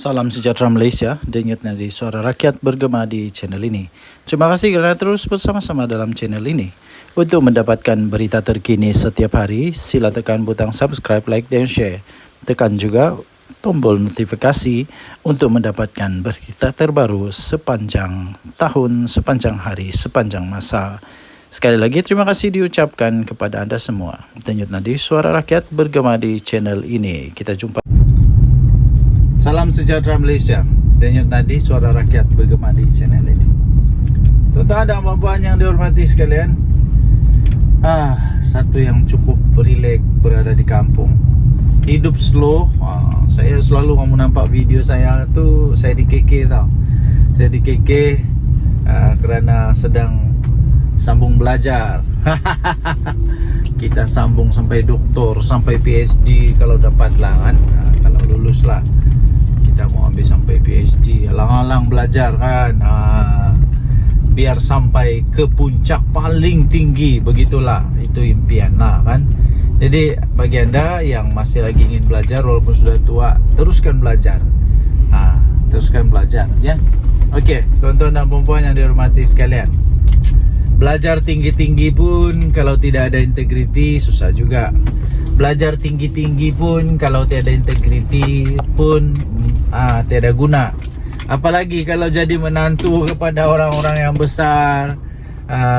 Salam sejahtera Malaysia, denyut nadi suara rakyat bergema di channel ini. Terima kasih kerana terus bersama-sama dalam channel ini. Untuk mendapatkan berita terkini setiap hari, sila tekan butang subscribe, like dan share. Tekan juga tombol notifikasi untuk mendapatkan berita terbaru sepanjang tahun, sepanjang hari, sepanjang masa. Sekali lagi terima kasih diucapkan kepada anda semua. Denyut nadi suara rakyat bergema di channel ini. Kita jumpa. Salam sejahtera Malaysia, denyut nadi suara rakyat bergema di channel ini. Tuan-tuan dan puan-puan yang dihormati sekalian, satu yang cukup rileks berada di kampung. Hidup slow. Saya selalu kamu nampak video saya tu, saya di KK tau. Saya di KK kerana sedang sambung belajar. Kita sambung sampai doktor, sampai PhD kalau dapat lah kan. Kalau lulus lah, kita mau ambil sampai PhD. Alang-alang belajar kan, biar sampai ke puncak paling tinggi. Begitulah, itu impian lah kan. Jadi bagi anda yang masih lagi ingin belajar walaupun sudah tua, teruskan belajar. Teruskan belajar ya. Okey, tuan-tuan dan puan-puan yang dihormati sekalian, belajar tinggi-tinggi pun kalau tidak ada integriti susah juga. Belajar tinggi-tinggi pun kalau tiada integriti pun tiada guna. Apalagi kalau jadi menantu kepada orang-orang yang besar,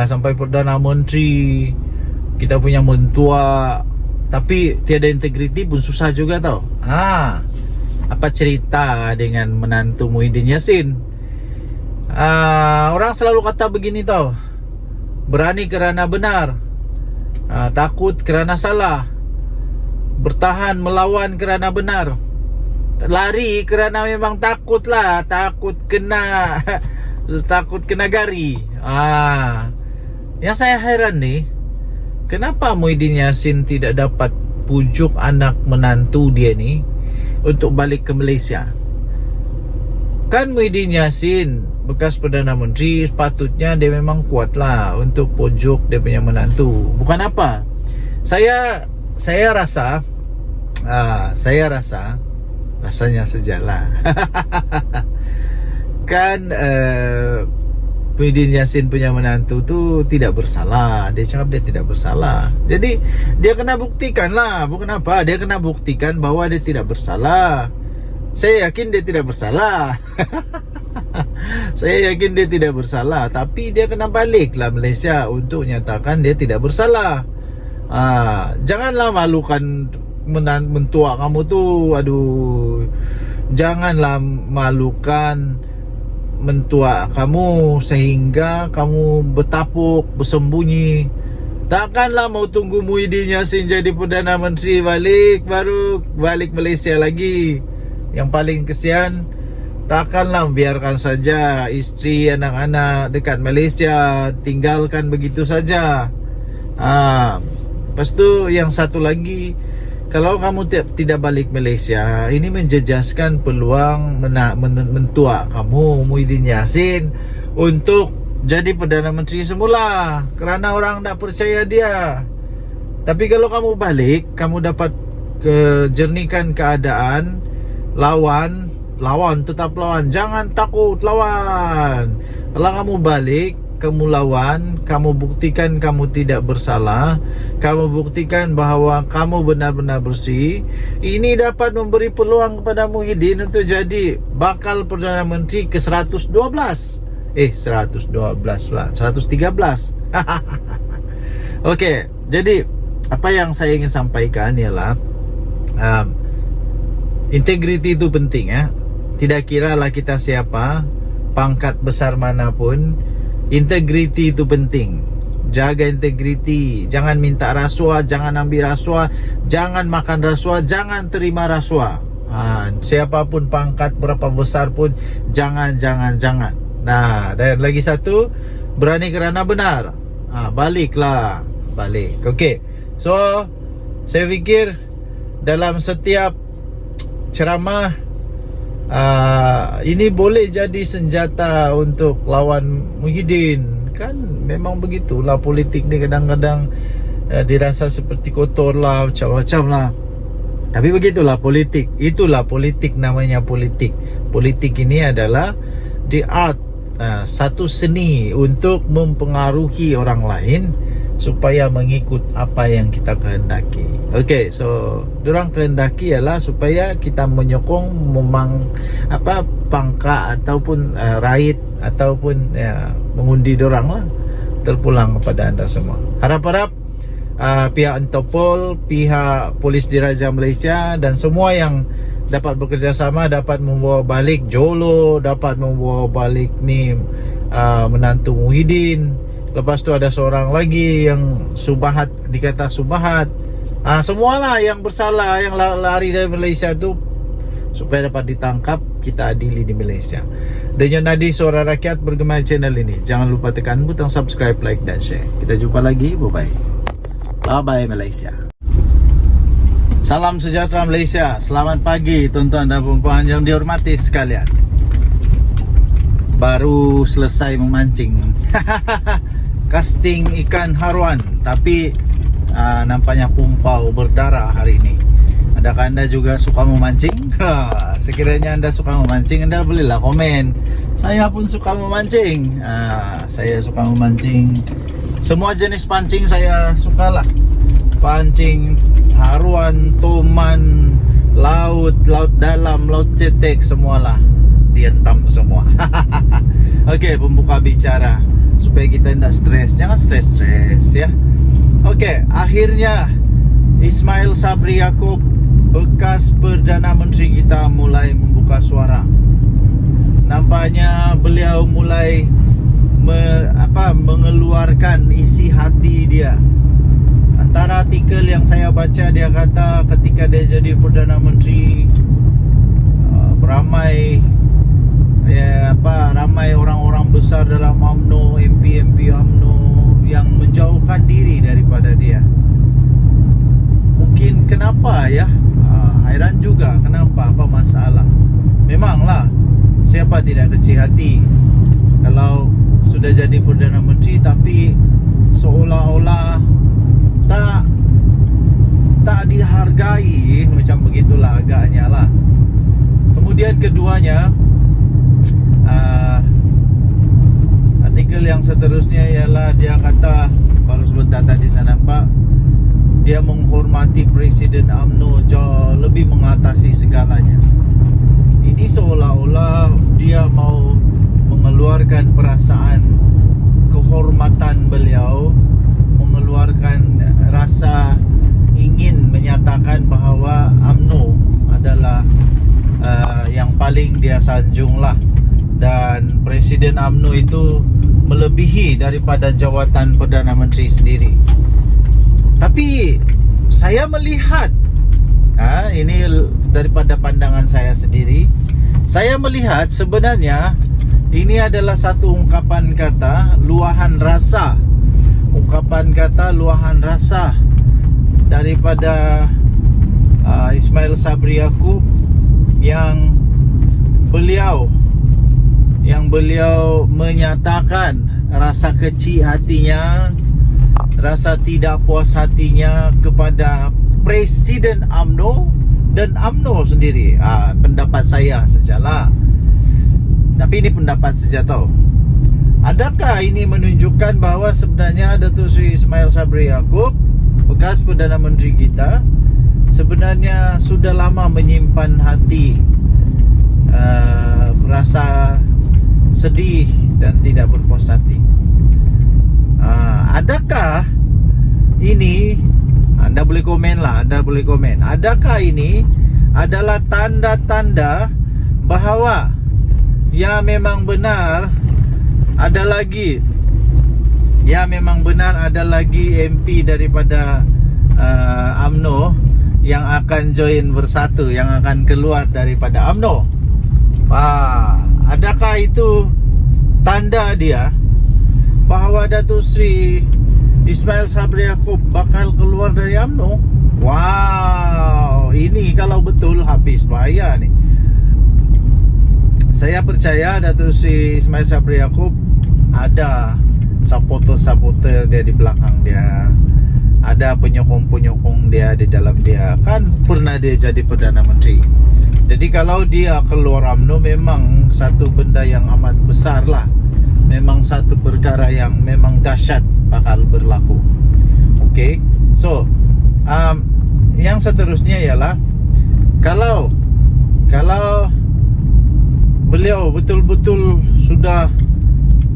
sampai Perdana Menteri, kita punya mentua, tapi tiada integriti pun susah juga tau. Apa cerita dengan menantu Muhyiddin Yassin? Orang selalu kata begini tau, berani kerana benar, takut kerana salah, bertahan melawan kerana benar, lari kerana memang takut lah, takut kena takut kena gari. Yang saya heran nih, kenapa Muhyiddin Yassin tidak dapat pujuk anak menantu dia ni untuk balik ke Malaysia? Kan Muhyiddin Yassin bekas Perdana Menteri, sepatutnya dia memang kuat lah untuk pujuk dia punya menantu. Bukan apa, saya rasa rasanya sejalan. Kan Muhyiddin Yassin punya menantu tu tidak bersalah. Dia cakap dia tidak bersalah. Jadi dia kena buktikan lah. Bukan apa, dia kena buktikan bahawa dia tidak bersalah. Saya yakin dia tidak bersalah. Saya yakin dia tidak bersalah. Tapi dia kena baliklah Malaysia untuk nyatakan dia tidak bersalah. Janganlah malukan mentua kamu tu. Janganlah malukan mentua kamu sehingga kamu bertapuk, bersembunyi. Takkanlah mau tunggu Muhyiddin Yassin jadi Perdana Menteri baru balik Malaysia lagi. Yang paling kesian, takkanlah biarkan saja isteri, anak-anak dekat Malaysia, tinggalkan begitu saja. Lepas tu yang satu lagi, kalau kamu tidak balik Malaysia, ini menjejaskan peluang mentua kamu Muhyiddin Yassin untuk jadi Perdana Menteri semula, kerana orang tak percaya dia. Tapi kalau kamu balik, kamu dapat kejernihkan keadaan. Lawan, tetap lawan. Jangan takut, lawan. Kalau kamu balik, kamu lawan, kamu buktikan kamu tidak bersalah, kamu buktikan bahawa kamu benar-benar bersih. Ini dapat memberi peluang kepada Muhyiddin untuk jadi bakal Perdana Menteri ke 112. 112 pula, 113. Okey, jadi apa yang saya ingin sampaikan ialah integriti itu penting ya. Tidak kiralah kita siapa, pangkat besar manapun, integriti itu penting. Jaga integriti, jangan minta rasuah, jangan ambil rasuah, jangan makan rasuah, jangan terima rasuah. Siapapun pangkat berapa besar pun jangan. Dan lagi satu, berani kerana benar. Balik. Okey. So saya fikir dalam setiap ceramah ini boleh jadi senjata untuk lawan Muhyiddin. Kan memang begitulah politik ni, kadang-kadang dirasa seperti kotor lah, macam-macam lah. Tapi begitulah politik. Itulah politik, namanya politik. Politik ini adalah the art, satu seni untuk mempengaruhi orang lain supaya mengikut apa yang kita kehendaki. Okay, so dorang kehendaki ialah supaya kita menyokong pangkat ataupun raid ataupun mengundi dorang lah. Terpulang kepada anda semua. Harap-harap pihak Interpol, pihak Polis Diraja Malaysia dan semua yang dapat bekerjasama dapat membawa balik Jolo, dapat membawa balik menantu Muhyiddin. Lepas tu ada seorang lagi yang Subahat, dikata Subahat. Semualah yang bersalah, yang lari dari Malaysia tu, supaya dapat ditangkap, kita adili di Malaysia. Dengan nadi Suara Rakyat bergema channel ini. Jangan lupa tekan butang subscribe, like dan share. Kita jumpa lagi. Bye-bye. Bye-bye Malaysia. Salam sejahtera Malaysia. Selamat pagi tuan-tuan dan puan-puan yang dihormati sekalian. Baru selesai memancing. Casting ikan haruan, tapi nampaknya pumpau berdarah hari ini. Adakah anda juga suka memancing? Sekiranya anda suka memancing, anda bolehlah komen. Saya pun suka memancing. Saya suka memancing. Semua jenis pancing saya sukalah. Pancing haruan, toman, laut dalam, laut cetek, semualah. Dihentam semua. Okey, pembuka bicara supaya kita tidak stres. Jangan stres ya. Okey, akhirnya Ismail Sabri Yaakob, bekas Perdana Menteri kita, mulai membuka suara. Nampaknya beliau mulai mengeluarkan isi hati dia. Antara artikel yang saya baca, dia kata ketika dia jadi Perdana Menteri, ramai orang-orang besar dalam UMNO, MP UMNO yang menjauhkan diri daripada dia. Mungkin kenapa ya? Hairan juga kenapa, apa masalah. Memanglah siapa tidak kecil hati kalau sudah jadi Perdana Menteri tapi seolah-olah tak dihargai, macam begitulah agaknya lah. Kemudian keduanya, artikel yang seterusnya ialah dia kata, baru sebentar tadi saya nampak, dia menghormati Presiden UMNO jauh lebih mengatasi segalanya. Ini seolah-olah dia mau mengeluarkan perasaan kehormatan beliau, mengeluarkan rasa ingin menyatakan bahawa UMNO adalah yang paling dia sanjung lah. Dan Presiden UMNO itu melebihi daripada jawatan Perdana Menteri sendiri. Tapi saya melihat, ini daripada pandangan saya sendiri, saya melihat sebenarnya ini adalah satu ungkapan kata luahan rasa. Ungkapan kata luahan rasa daripada Ismail Sabri Yaakob yang beliau menyatakan rasa kecil hatinya, rasa tidak puas hatinya kepada Presiden UMNO dan UMNO sendiri. Pendapat saya sajalah. Tapi ini pendapat saja tau. Adakah ini menunjukkan bahawa sebenarnya Datuk Seri Ismail Sabri Yaakob, bekas Perdana Menteri kita, sebenarnya sudah lama menyimpan hati rasa sedih dan tidak berpuas hati? Adakah ini, anda boleh komen lah, anda boleh komen, adakah ini adalah tanda-tanda bahawa ya memang benar ada lagi MP daripada UMNO yang akan join Bersatu, yang akan keluar daripada UMNO? Adakah itu tanda dia bahawa Datuk Seri Ismail Sabri Yaakob bakal keluar dari UMNO? Wow, ini kalau betul habis bahaya ni. Saya percaya Datuk Seri Ismail Sabri Yaakob ada supporter-supporter dia di belakang dia. ada penyokong-penyokong dia di dalam dia. Kan pernah dia jadi Perdana Menteri. Jadi kalau dia keluar UMNO memang satu benda yang amat besar lah. Memang satu perkara yang memang dahsyat bakal berlaku. Okay. So yang seterusnya ialah Kalau beliau betul-betul sudah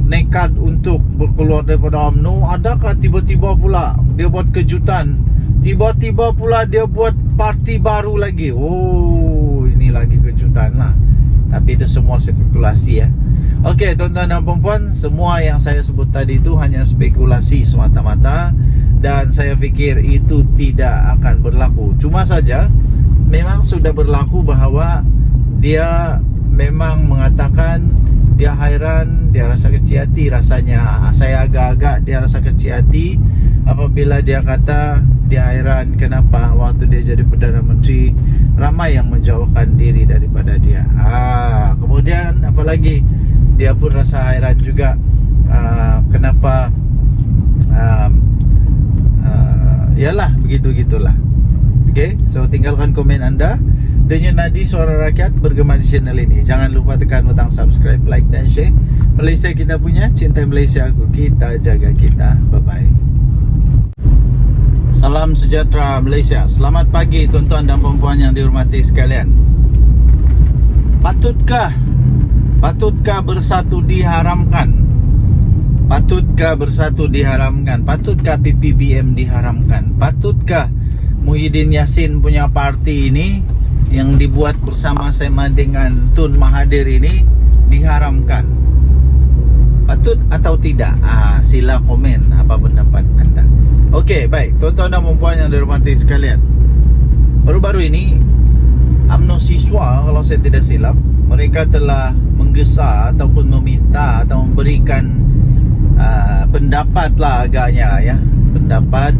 nekat untuk berkeluar daripada UMNO, adakah tiba-tiba pula dia buat kejutan, tiba-tiba pula dia buat parti baru lagi? Oh, ini lagi kejutan lah. Tapi itu semua spekulasi ya. Okey, tuan-tuan dan puan-puan, semua yang saya sebut tadi itu hanya spekulasi semata-mata, dan saya fikir itu tidak akan berlaku. Cuma saja memang sudah berlaku bahawa dia memang mengatakan dia hairan, dia rasa kecil hati rasanya. Saya agak-agak dia rasa kecil hati apabila dia kata dia hairan kenapa waktu dia jadi Perdana Menteri ramai yang menjauhkan diri daripada dia. Kemudian apalagi dia pun rasa hairan juga kenapa yalah begitu-gitulah. Okay, so tinggalkan komen anda. Denyut nadi suara rakyat bergema di channel ini. Jangan lupa tekan butang subscribe, like dan share. Malaysia kita punya, cinta Malaysia aku, kita jaga kita. Bye-bye. Salam sejahtera Malaysia. Selamat pagi tuan-tuan dan puan-puan yang dihormati sekalian. Patutkah bersatu diharamkan? Patutkah bersatu diharamkan? Patutkah PPBM diharamkan? Patutkah Muhyiddin Yassin punya parti ini yang dibuat bersama-sama dengan Tun Mahathir ini diharamkan? Patut atau tidak? Sila komen apa pendapat anda. Okey, baik tuan-tuan dan puan-puan yang dihormati sekalian. Baru-baru ini UMNO siswa, kalau saya tidak silap, mereka telah menggesa ataupun meminta atau memberikan pendapat lah agaknya ya, pendapat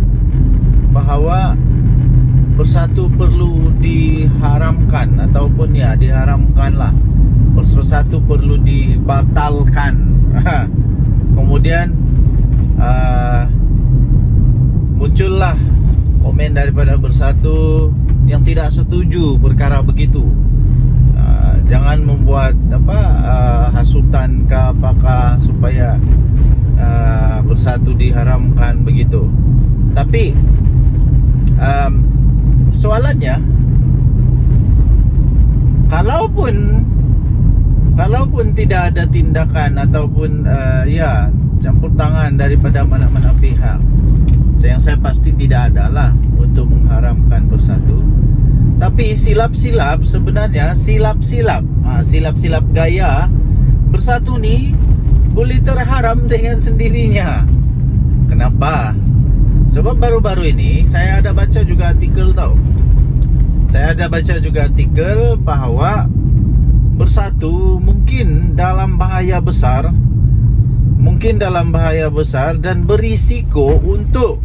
bahawa bersatu perlu diharamkan ataupun ya diharamkanlah, bersatu perlu dibatalkan. Kemudian muncullah komen daripada bersatu yang tidak setuju perkara begitu. Jangan membuat hasutan ke apakah supaya bersatu diharamkan begitu. Tapi soalannya, kalaupun tidak ada tindakan ataupun campur tangan daripada mana-mana pihak, yang saya pasti tidak adalah untuk mengharamkan bersatu. Tapi silap-silap sebenarnya, silap-silap gaya bersatu ni boleh terharam dengan sendirinya. Kenapa? Sebab baru-baru ini saya ada baca juga artikel tau. Saya ada baca juga artikel bahawa bersatu mungkin dalam bahaya besar, dan berisiko untuk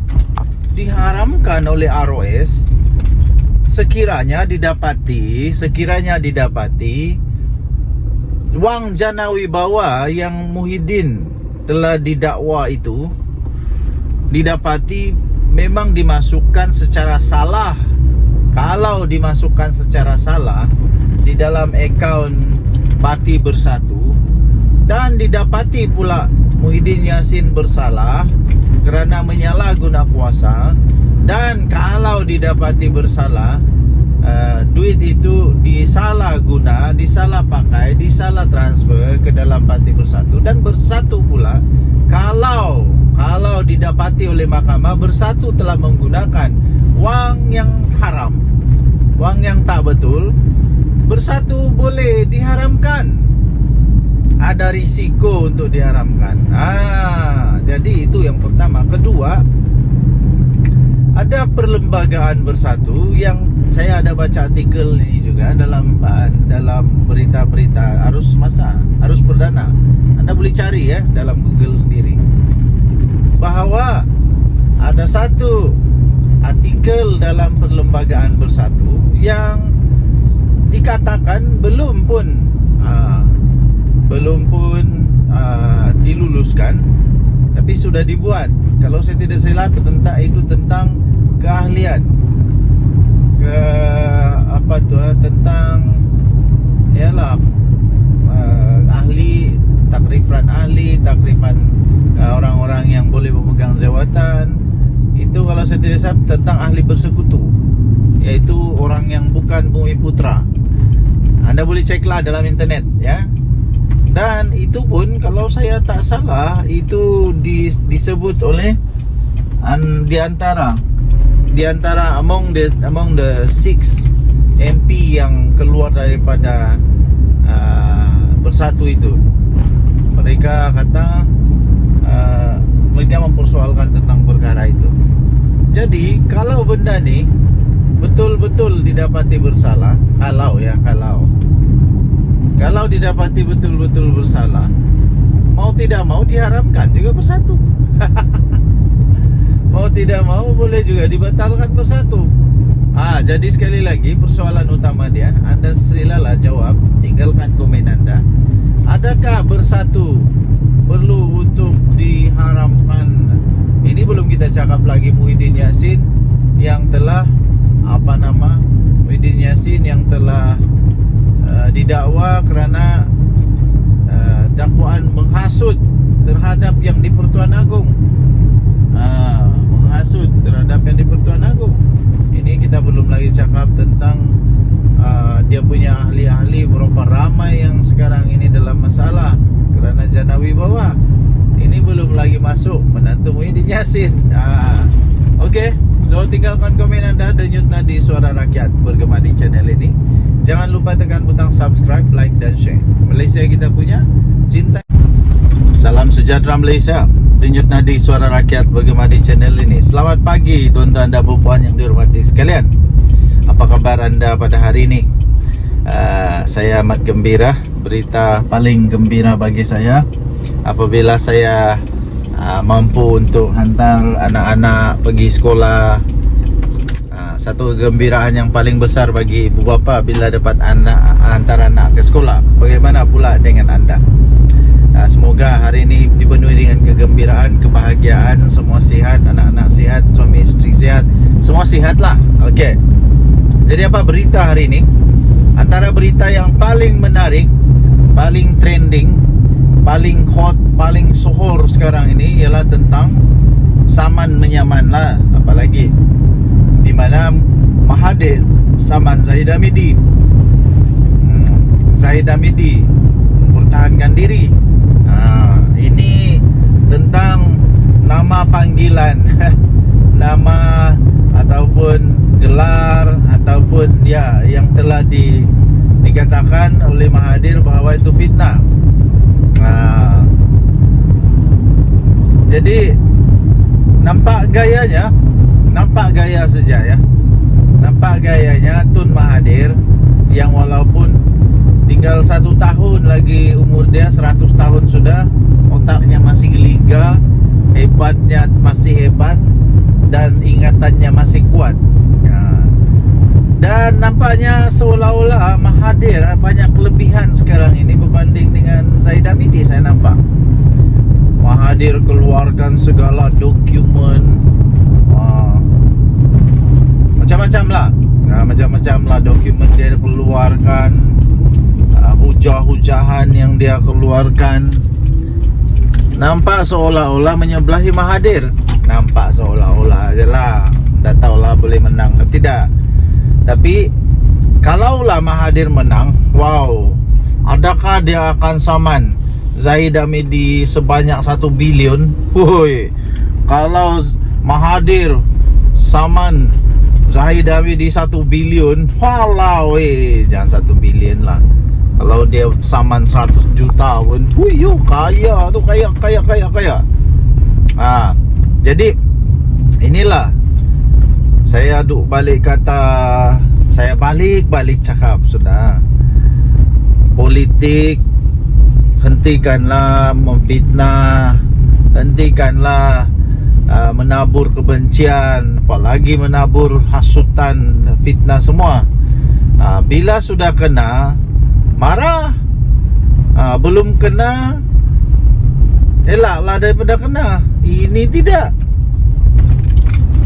diharamkan oleh ROS sekiranya didapati wang jana wibawa yang Muhyiddin telah didakwa itu didapati memang dimasukkan secara salah. Kalau dimasukkan secara salah di dalam akaun Parti Bersatu dan didapati pula Muhyiddin Yassin bersalah kerana menyalahguna kuasa, dan kalau didapati bersalah duit itu disalah pakai, disalah transfer ke dalam Parti Bersatu, dan Bersatu pula kalau didapati oleh mahkamah Bersatu telah menggunakan wang yang haram, wang yang tak betul, Bersatu boleh diharamkan. Ada risiko untuk diharamkan. Jadi itu yang pertama. Kedua, ada perlembagaan Bersatu yang saya ada baca artikel ini juga dalam berita-berita arus perdana. Anda boleh cari ya dalam Google sendiri, bahawa ada satu artikel dalam perlembagaan Bersatu yang dikatakan belum pun diluluskan, tapi sudah dibuat. Kalau saya tidak silap tentang keahlian, tentang ialah takrifan orang-orang yang boleh memegang jawatan. Itu kalau saya tidak salah tentang ahli bersekutu, yaitu orang yang bukan Bumi Putra. Anda boleh ceklah dalam internet ya. Dan itu pun kalau saya tak salah itu disebut oleh di antara among the 6 MP yang keluar daripada Bersatu itu. Mereka kata mereka mempersoalkan tentang perkara itu. Jadi kalau benda ni betul-betul didapati bersalah, kalau didapati betul-betul bersalah, mau tidak mau diharamkan juga bersatu. Mau tidak mau boleh juga dibatalkan bersatu. Jadi sekali lagi persoalan utama dia, Anda silalah jawab, tinggalkan komen Anda. Adakah bersatu perlu untuk diharamkan? Ini belum kita cakap lagi Muhyiddin Yassin yang telah didakwa kerana dakwaan menghasut terhadap yang di Pertuan Agong. Menghasut terhadap yang di Pertuan Agong. Ini kita belum lagi cakap tentang dia punya ahli-ahli, berapa ramai yang sekarang ini dalam masalah kerana jana wibawa. Ini belum lagi masuk menantu Muhyiddin Yassin. Okey, so tinggalkan komen anda, denyut nadi Suara Rakyat bergema di channel ini. Jangan lupa tekan butang subscribe, like dan share. Malaysia kita punya, cinta. Salam sejahtera Malaysia. Denyut nadi Suara Rakyat bergema di channel ini. Selamat pagi tuan-tuan dan puan yang dihormati sekalian. Apa kabar anda pada hari ini? Saya amat gembira. Berita paling gembira bagi saya apabila saya mampu untuk hantar anak-anak pergi sekolah. Satu kegembiraan yang paling besar bagi ibu bapa bila dapat hantar anak ke sekolah. Bagaimana pula dengan anda? Semoga hari ini dipenuhi dengan kegembiraan, kebahagiaan, semua sihat, anak-anak sihat, suami isteri sihat, semua sihatlah. Okey. Jadi apa berita hari ini? Antara berita yang paling menarik, paling trending, paling hot, paling sohor sekarang ini ialah tentang saman menyaman lah. Apalagi di mana Mahathir saman Zahid Hamidi. Zahid Hamidi mempertahankan diri. Ini tentang nama panggilan nama ataupun gelar ataupun yang telah dikatakan oleh Mahathir bahawa itu fitnah. Jadi nampak gaya saja ya. Nampak gayanya Tun Mahathir yang walaupun tinggal 1 tahun lagi umur dia, 100 tahun sudah, otaknya masih geliga, hebatnya masih hebat dan ingatannya masih kuat. Dan nampaknya seolah-olah Mahathir banyak kelebihan sekarang ini berbanding dengan Zahid Hamidi. Saya nampak Mahathir keluarkan segala dokumen, macam-macam lah dokumen dia keluarkan, hujah-hujahan yang dia keluarkan. Nampak seolah-olah menyebelahi Mahathir. Nampak seolah-olah je lah. Tak tahulah boleh menang atau tidak. Tapi kalaulah Mahathir menang, wow, adakah dia akan saman Zahid Hamidi sebanyak 1 bilion? Kalau Mahathir saman Zahid Hamidi 1 bilion, walau jangan 1 bilion lah. Kalau dia saman 100 juta pun, kaya tu, kaya. Jadi inilah saya duk balik kata, saya balik cakap sudah. Politik, hentikanlah memfitnah, hentikanlah menabur kebencian, apalagi menabur hasutan, fitnah semua. Bila sudah kena, marah. Belum kena, elaklah daripada kena. Ini tidak.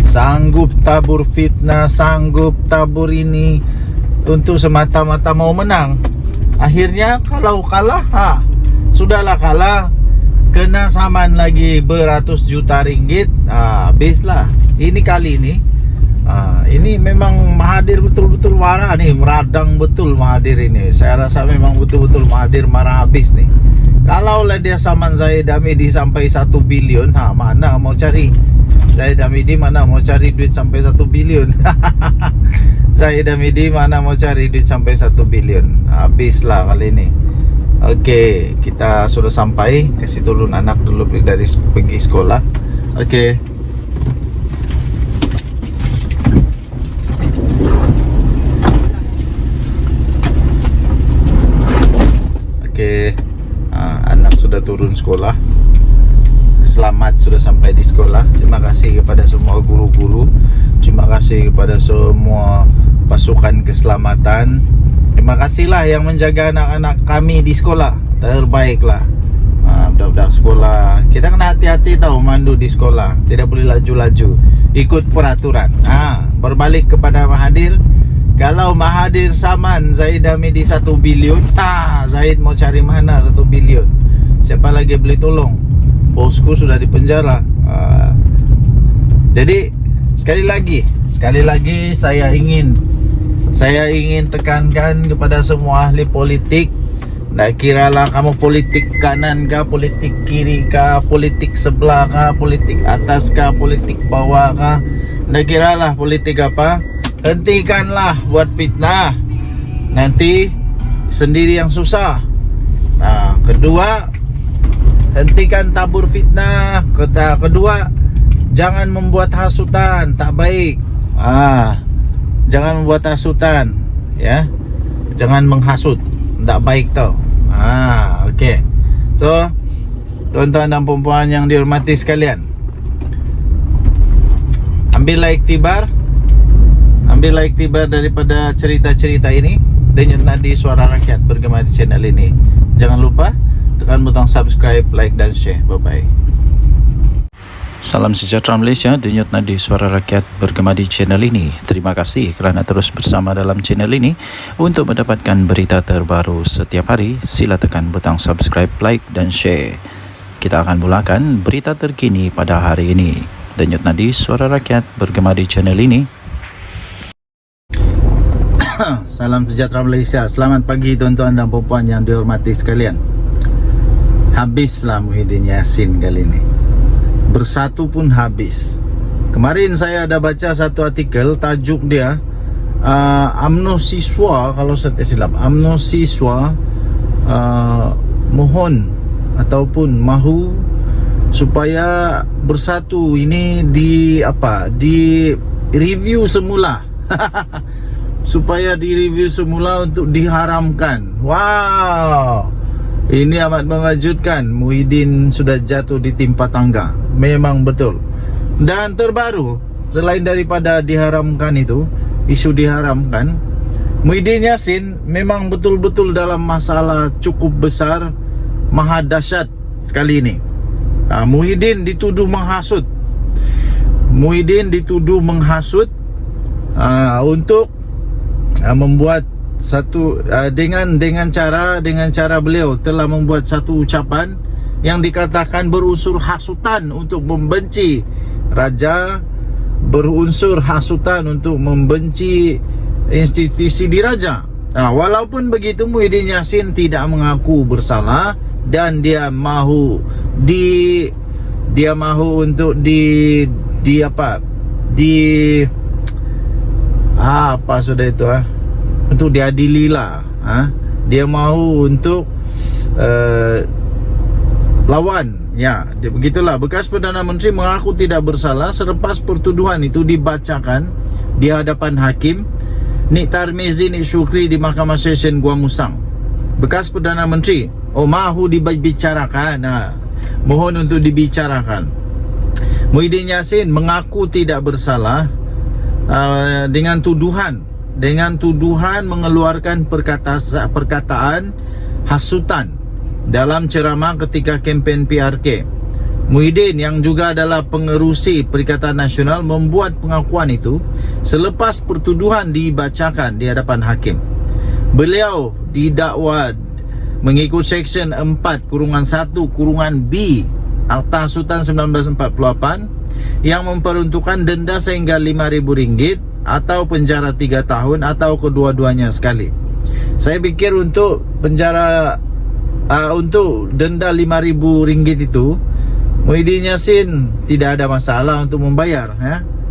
sanggup tabur fitnah, sanggup tabur ini untuk semata-mata mau menang. Akhirnya kalau kalah, sudahlah kalah, kena saman lagi beratus juta ringgit, habislah. Ini kali ini, ini memang Mahathir betul-betul marah nih, meradang betul Mahathir ini. Saya rasa memang betul-betul Mahathir marah habis nih. Kalau lah dia saman Zahid Hamidi sampai 1 bilion, mana mau cari Zahid Hamidi, mana mau cari duit sampai 1 bilion. Zahid Hamidi mana mau cari duit sampai 1 bilion. Habislah kali ini. Oke, kita sudah sampai. Kasih turun anak dulu dari pergi sekolah. Oke. Oke. Anak sudah turun sekolah. Selamat sudah sampai di sekolah. Terima kasih kepada semua guru-guru. Terima kasih kepada semua pasukan keselamatan. Terima kasihlah yang menjaga anak-anak kami di sekolah. Terbaiklah. Budak-budak sekolah, kita kena hati-hati tahu mandu di sekolah. Tidak boleh laju-laju, ikut peraturan. Berbalik kepada Mahathir. Kalau Mahathir saman Zahid Hamidi 1 bilion, Zahid mau cari mana 1 bilion? Siapa lagi boleh tolong? Bosku sudah di penjara. Jadi sekali lagi saya ingin tekankan kepada semua ahli politik. Tak kiralah kamu politik kanan kah, politik kiri kah, politik sebelah kah, politik atas kah, politik bawah kah, tak kiralah politik apa. Hentikanlah buat fitnah, nanti sendiri yang susah. Kedua, hentikan tabur fitnah. Kedua, jangan membuat hasutan, tak baik. Jangan membuat hasutan, ya. Jangan menghasut, tak baik tau. Okey. So, tuan-tuan dan puan-puan yang dihormati sekalian, ambillah iktibar daripada cerita-cerita ini. Denyut nadi suara rakyat bergema di channel ini. Jangan lupa tekan butang subscribe, like dan share. Bye-bye. Salam sejahtera Malaysia, denyut nadi suara rakyat bergema di channel ini. Terima kasih kerana terus bersama dalam channel ini. Untuk mendapatkan berita terbaru setiap hari, sila tekan butang subscribe, like dan share. Kita akan mulakan berita terkini pada hari ini. Denyut nadi suara rakyat bergema di channel ini. Salam sejahtera Malaysia. Selamat pagi tuan-tuan dan puan-puan yang dihormati sekalian. Habislah Muhyiddin Yassin kali ini. Bersatu pun habis. Kemarin saya ada baca satu artikel, tajuk dia UMNO siswa, kalau saya tak silap, UMNO siswa mohon ataupun mahu supaya bersatu. Ini di review semula. Supaya direview semula untuk diharamkan. Wow, ini amat mengejutkan. Muhyiddin sudah jatuh di timpa tangga. Memang betul. Dan terbaru, selain daripada diharamkan itu, isu diharamkan, Muhyiddin Yassin memang betul-betul dalam masalah cukup besar, maha dahsyat sekali ini. Muhyiddin dituduh menghasut. Untuk membuat satu dengan cara beliau telah membuat satu ucapan yang dikatakan berunsur hasutan untuk membenci raja, berunsur hasutan untuk membenci institusi diraja. Walaupun begitu, Muhyiddin Yassin tidak mengaku bersalah dan dia mahu untuk untuk diadili lah. Dia mahu untuk lawan. Ya, begitulah. Bekas Perdana Menteri mengaku tidak bersalah selepas pertuduhan itu dibacakan di hadapan hakim Nik Tarmizi Nik Shukri di Mahkamah Session Gua Musang. Bekas Perdana Menteri mahu dibicarakan. Mohon untuk dibicarakan. Muhyiddin Yassin mengaku tidak bersalah dengan tuduhan mengeluarkan perkataan hasutan dalam ceramah ketika kempen PRK. Muhyiddin yang juga adalah pengerusi Perikatan Nasional membuat pengakuan itu selepas pertuduhan dibacakan di hadapan hakim. Beliau didakwa mengikut Seksyen 4-1-B Akta Sultan 1948 yang memperuntukkan denda sehingga RM5.000 atau penjara 3 tahun atau kedua-duanya sekali. Saya pikir untuk penjara untuk denda RM5.000 itu, Muhyiddin Yassin tidak ada masalah untuk membayar,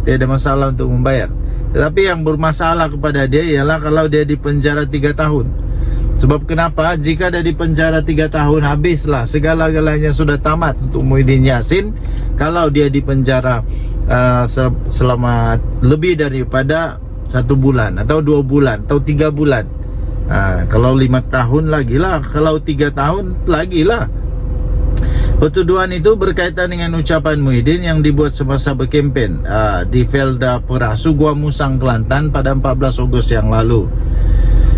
tidak ada masalah untuk membayar. Tetapi yang bermasalah kepada dia ialah kalau dia dipenjara 3 tahun. Sebab kenapa? Jika dia dipenjara 3 tahun, habislah segala-galanya, sudah tamat untuk Muhyiddin Yassin. Kalau dia dipenjara selama lebih daripada 1 bulan atau 2 bulan atau 3 bulan. Kalau 5 tahun lagi lah, kalau 3 tahun lagi lah. Pertuduhan itu berkaitan dengan ucapan Muhyiddin yang dibuat semasa berkempen di Felda Perasu, Gua Musang, Kelantan pada 14 Ogos yang lalu.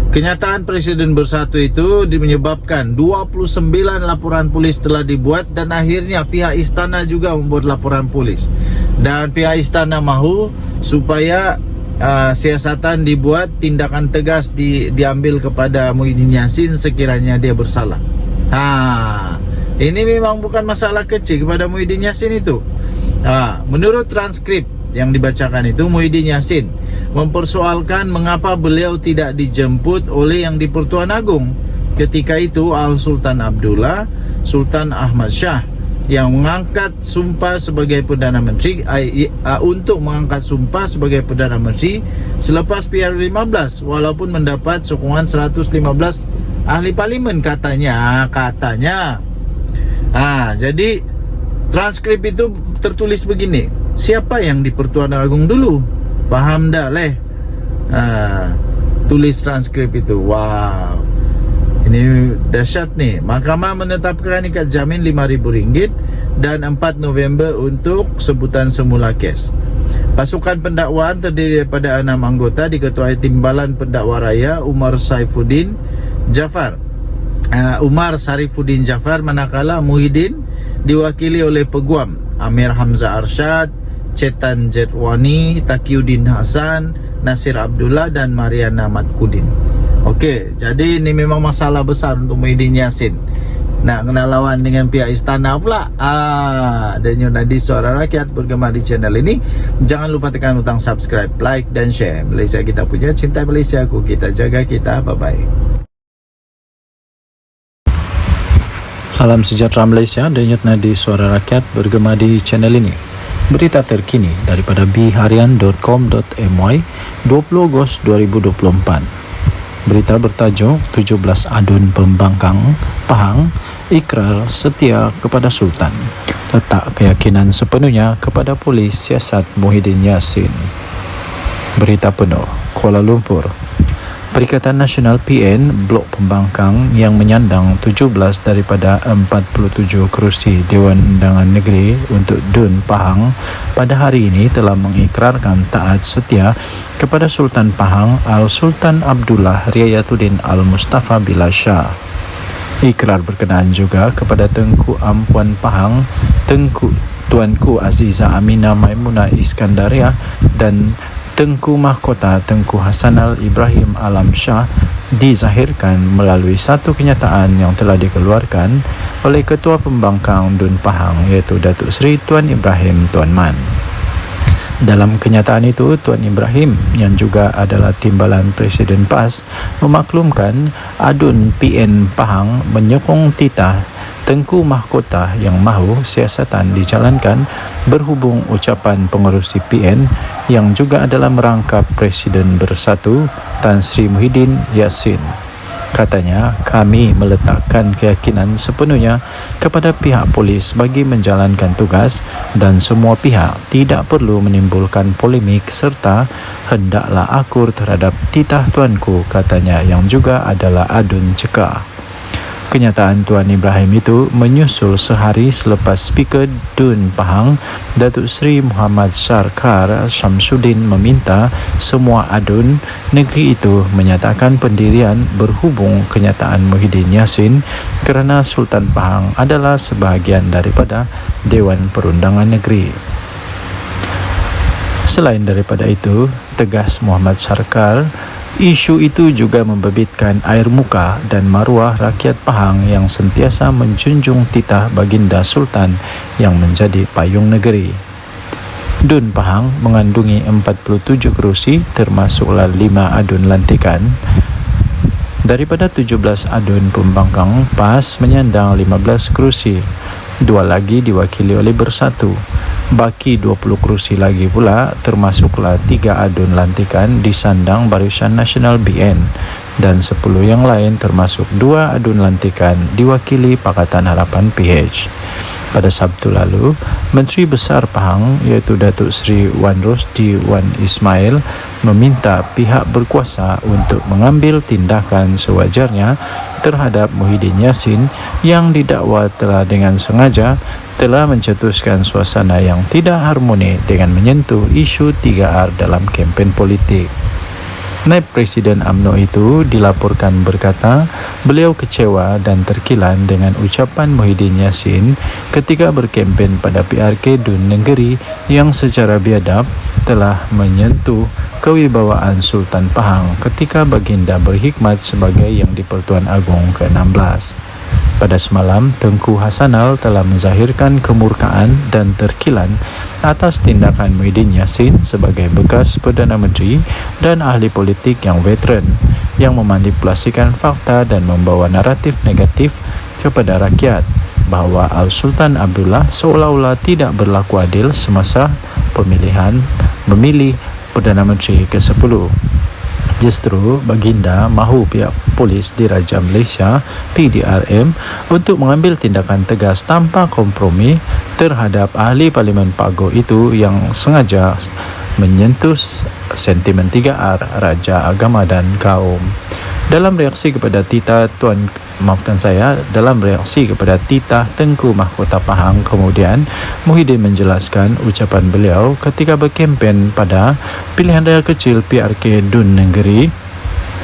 Kenyataan Presiden Bersatu itu menyebabkan 29 laporan polis telah dibuat dan akhirnya pihak istana juga membuat laporan polis. Dan pihak istana mahu supaya siasatan dibuat, tindakan tegas diambil kepada Muhyiddin Yassin sekiranya dia bersalah. Ini memang bukan masalah kecil kepada Muhyiddin Yassin itu. Menurut transkrip yang dibacakan itu, Muhyiddin Yassin mempersoalkan mengapa beliau tidak dijemput oleh yang di-Pertuan Agong. Ketika itu Al-Sultan Abdullah, Sultan Ahmad Shah yang mengangkat sumpah sebagai Perdana Menteri untuk mengangkat sumpah sebagai Perdana Menteri selepas PR15 walaupun mendapat sokongan 115 ahli parlimen katanya. Jadi transkrip itu tertulis begini. Siapa yang di Pertuan Agong dulu? Paham dah leh? Tulis transkrip itu. Wow, ini dahsyat nih. Mahkamah menetapkan ikat jamin RM5.000 dan 4 November untuk sebutan semula kes. Pasukan pendakwaan terdiri daripada 6 anggota diketuai Timbalan Pendakwa Raya Umar Sarifuddin Jafar, manakala Muhyiddin diwakili oleh Peguam Amir Hamzah Arsyad, Cetan Jetwani, Taqiyuddin Hasan, Nasir Abdullah dan Mariana Matkudin. Okey, jadi ini memang masalah besar untuk Muhyiddin Yassin. Nak kena lawan dengan pihak istana pula. Dan Yunadi Suara Rakyat bergema di channel ini. Jangan lupa tekan butang subscribe, like dan share. Malaysia kita punya, cinta Malaysia aku, kita jaga kita. Bye-bye. Salam sejahtera Malaysia, denyut nadi Suara Rakyat bergema di channel ini. Berita terkini daripada bharian.com.my 20 Ogos 2024. Berita bertajuk 17 adun pembangkang Pahang ikrar setia kepada Sultan, letak keyakinan sepenuhnya kepada polis siasat Muhyiddin Yassin. Berita penuh. Kuala Lumpur. Perikatan Nasional PN Blok Pembangkang yang menyandang 17 daripada 47 kerusi Dewan Undangan Negeri untuk DUN Pahang pada hari ini telah mengikrarkan taat setia kepada Sultan Pahang Al-Sultan Abdullah Riayatuddin Al-Mustafa Billah Shah. Ikrar berkenaan juga kepada Tengku Ampuan Pahang, Tuanku Aziza Aminah Maimunah Iskandariah dan Tengku Mahkota Tengku Hasanal Ibrahim Alam Shah dizahirkan melalui satu kenyataan yang telah dikeluarkan oleh Ketua Pembangkang DUN Pahang iaitu Datuk Seri Tuan Ibrahim Tuan Man. Dalam kenyataan itu, Tuan Ibrahim yang juga adalah timbalan Presiden PAS memaklumkan adun PN Pahang menyokong titah Tengku Mahkota yang mahu siasatan dijalankan berhubung ucapan pengerusi PN yang juga adalah merangkap Presiden Bersatu Tan Sri Muhyiddin Yassin. Katanya, kami meletakkan keyakinan sepenuhnya kepada pihak polis bagi menjalankan tugas dan semua pihak tidak perlu menimbulkan polemik serta hendaklah akur terhadap titah tuanku, katanya yang juga adalah adun cekah. Kenyataan Tuan Ibrahim itu menyusul sehari selepas Speaker Dun Pahang, Datuk Seri Muhammad Sarkar Syamsuddin meminta semua adun negeri itu menyatakan pendirian berhubung kenyataan Muhyiddin Yassin kerana Sultan Pahang adalah sebahagian daripada Dewan Perundangan Negeri. Selain daripada itu, tegas Muhammad Sarkar, isu itu juga membabitkan air muka dan maruah rakyat Pahang yang sentiasa menjunjung titah baginda Sultan yang menjadi payung negeri. Dun Pahang mengandungi 47 kerusi termasuklah 5 adun lantikan. Daripada 17 adun pembangkang, PAS menyandang 15 kerusi. 2 lagi diwakili oleh Bersatu. Baki 20 kerusi lagi pula termasuklah 3 adun lantikan disandang Barisan Nasional BN dan 10 yang lain termasuk 2 adun lantikan diwakili Pakatan Harapan PH. Pada Sabtu lalu, Menteri Besar Pahang iaitu Datuk Seri Wan Rosdi Wan Ismail meminta pihak berkuasa untuk mengambil tindakan sewajarnya terhadap Muhyiddin Yassin yang didakwa telah dengan sengaja telah mencetuskan suasana yang tidak harmoni dengan menyentuh isu 3R dalam kempen politik. Naib Presiden UMNO itu dilaporkan berkata beliau kecewa dan terkilan dengan ucapan Muhyiddin Yassin ketika berkempen pada PRK Dun Negeri yang secara biadab telah menyentuh kewibawaan Sultan Pahang ketika baginda berkhidmat sebagai Yang di-Pertuan Agong ke-16. Pada semalam, Tengku Hasanal telah menzahirkan kemurkaan dan terkilan atas tindakan Muhyiddin Yassin sebagai bekas Perdana Menteri dan ahli politik yang veteran yang memanipulasikan fakta dan membawa naratif negatif kepada rakyat bahawa Al-Sultan Abdullah seolah-olah tidak berlaku adil semasa memilih Perdana Menteri ke-10. Justru baginda mahu pihak polis Diraja Malaysia PDRM untuk mengambil tindakan tegas tanpa kompromi terhadap ahli Parlimen Pagoh itu yang sengaja menyentuh sentimen 3R, Raja, Agama dan Kaum. Dalam reaksi kepada titah Tengku Mahkota Pahang, kemudian Muhyiddin menjelaskan ucapan beliau ketika berkempen pada pilihan raya kecil PRK Dun Negeri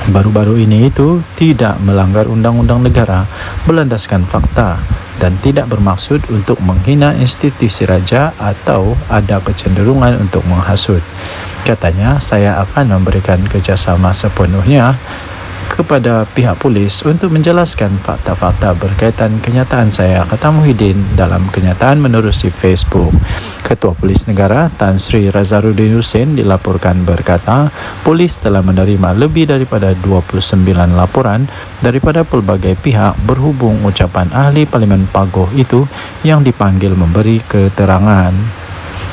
baru-baru ini itu tidak melanggar undang-undang negara, berlandaskan fakta dan tidak bermaksud untuk menghina institusi raja atau ada kecenderungan untuk menghasut. Katanya, saya akan memberikan kerjasama sepenuhnya kepada pihak polis untuk menjelaskan fakta-fakta berkaitan kenyataan saya, kata Muhyiddin dalam kenyataan menerusi Facebook. Ketua Polis Negara Tan Sri Razaruddin Hussein dilaporkan berkata, polis telah menerima lebih daripada 29 laporan daripada pelbagai pihak berhubung ucapan ahli Parlimen Pagoh itu yang dipanggil memberi keterangan.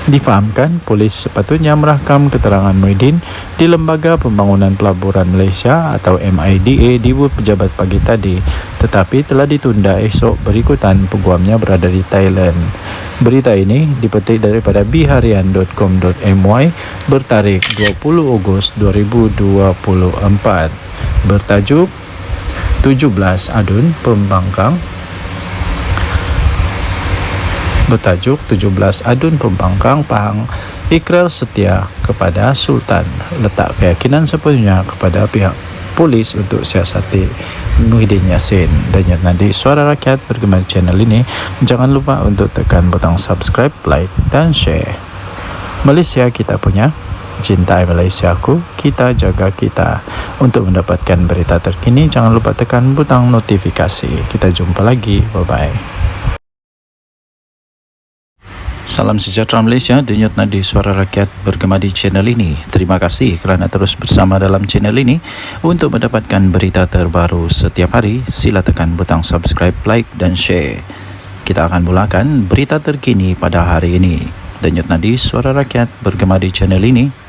Difahamkan, polis sepatutnya merakam keterangan Muhyiddin di Lembaga Pembangunan Pelaburan Malaysia atau MIDA di pejabat pagi tadi, tetapi telah ditunda esok berikutan peguamnya berada di Thailand. Berita ini dipetik daripada biharian.com.my bertarikh 20 Ogos 2024 bertajuk 17 adun pembangkang Pahang ikrar setia kepada Sultan, letak keyakinan sepenuhnya kepada pihak polis untuk siasati Muhyiddin Yassin. Dan nanti Suara Rakyat bergema di channel ini. Jangan lupa untuk tekan butang subscribe, like dan share. Malaysia kita punya, cintai Malaysiaku, kita jaga kita. Untuk mendapatkan berita terkini, jangan lupa tekan butang notifikasi. Kita jumpa lagi, bye bye. Salam sejahtera Malaysia, denyut nadi Suara Rakyat bergema di channel ini. Terima kasih kerana terus bersama dalam channel ini. Untuk mendapatkan berita terbaru setiap hari, sila tekan butang subscribe, like dan share. Kita akan mulakan berita terkini pada hari ini. Denyut nadi Suara Rakyat bergema di channel ini.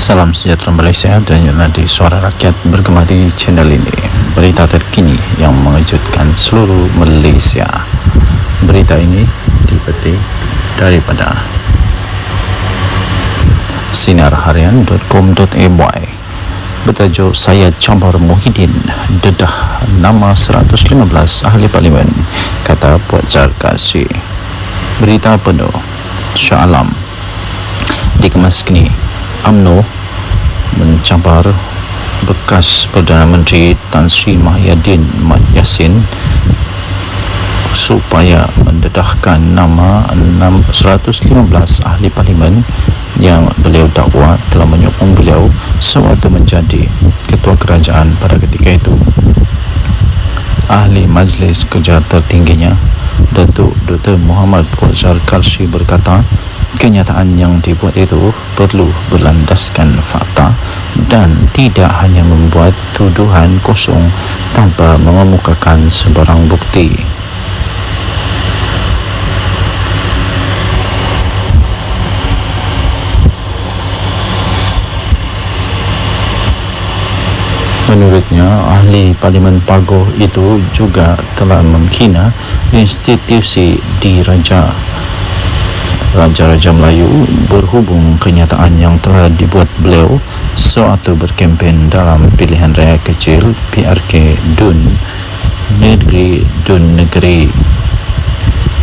Salam sejahtera Malaysia, denyut nadi Suara Rakyat bergema di channel ini. Berita terkini yang mengejutkan seluruh Malaysia. Berita ini dipetik daripada sinarharian.com.my bertajuk Saya Chambar Muhyiddin dedah nama 115 ahli parlimen, kata Puan Zarkasi. Berita penuh Shah Alam dikemas kini. UMNO mencabar bekas Perdana Menteri Tan Sri Muhyiddin Mat Yassin supaya mendedahkan nama 115 ahli parlimen yang beliau dakwa telah menyokong beliau sewaktu menjadi ketua kerajaan pada ketika itu. Ahli Majlis Kerja tertingginya, Datuk Dr. Muhammad Fauzal Karshi berkata, kenyataan yang dibuat itu perlu berlandaskan fakta dan tidak hanya membuat tuduhan kosong tanpa mengemukakan sebarang bukti. Menurutnya, ahli Parlimen Pagoh itu juga telah menghina institusi diraja Raja-Raja Melayu berhubung kenyataan yang telah dibuat beliau sewaktu berkempen dalam pilihan raya kecil PRK Dun Negeri.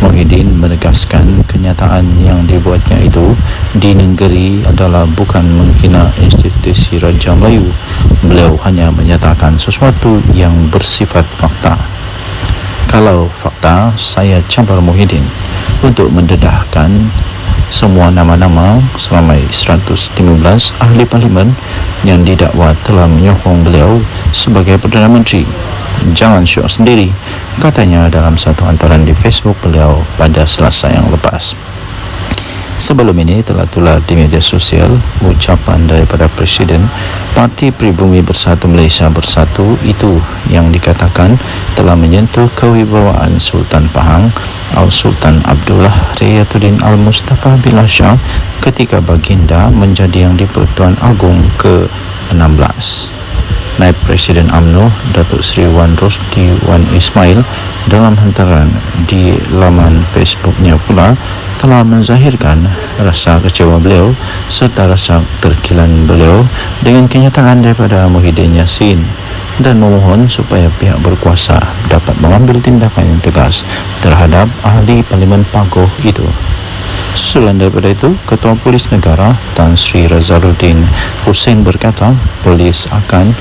Muhyiddin menegaskan kenyataan yang dibuatnya itu di negeri adalah bukan menghina institusi Raja Melayu. Beliau hanya menyatakan sesuatu yang bersifat fakta. Kalau fakta, saya campur Muhyiddin untuk mendedahkan semua nama-nama selama 115 ahli parlimen yang didakwa telah menyokong beliau sebagai Perdana Menteri. Jangan syok sendiri, katanya dalam satu hantaran di Facebook beliau pada Selasa yang lepas. Sebelum ini telah tular di media sosial ucapan daripada Presiden Parti Pribumi Bersatu Malaysia Bersatu itu yang dikatakan telah menyentuh kewibawaan Sultan Pahang Al-Sultan Abdullah Riyatuddin Al-Mustafa Billah Shah ketika baginda menjadi Yang di-Pertuan Agong ke-16. Naib Presiden UMNO Datuk Seri Wan Rosdi Wan Ismail dalam hantaran di laman Facebooknya pula telah menzahirkan rasa kecewa beliau serta rasa terkilan beliau dengan kenyataan daripada Muhyiddin Yassin dan memohon supaya pihak berkuasa dapat mengambil tindakan yang tegas terhadap ahli Parlimen Pagoh itu. Susulan daripada itu, Ketua Polis Negara Tan Sri Razaluddin Hussein berkata polis akan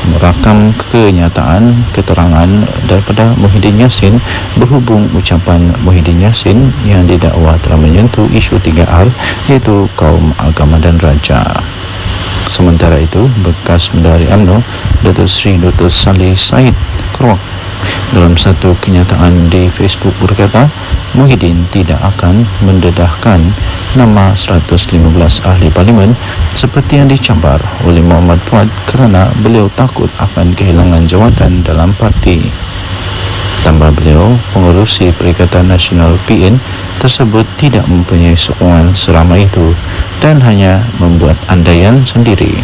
merakam kenyataan keterangan daripada Muhyiddin Yassin berhubung ucapan Muhyiddin Yassin yang didakwa telah menyentuh isu 3R iaitu kaum, agama dan raja. Sementara itu, bekas Menteri UMNO Datuk Seri Dr. Saleh Said Kroak dalam satu kenyataan di Facebook berkata Muhyiddin tidak akan mendedahkan nama 115 ahli parlimen seperti yang dicambar oleh Muhammad Fuad kerana beliau takut akan kehilangan jawatan dalam parti. Tambah beliau, pengerusi Perikatan Nasional PN tersebut tidak mempunyai sokongan seramai itu dan hanya membuat andaian sendiri.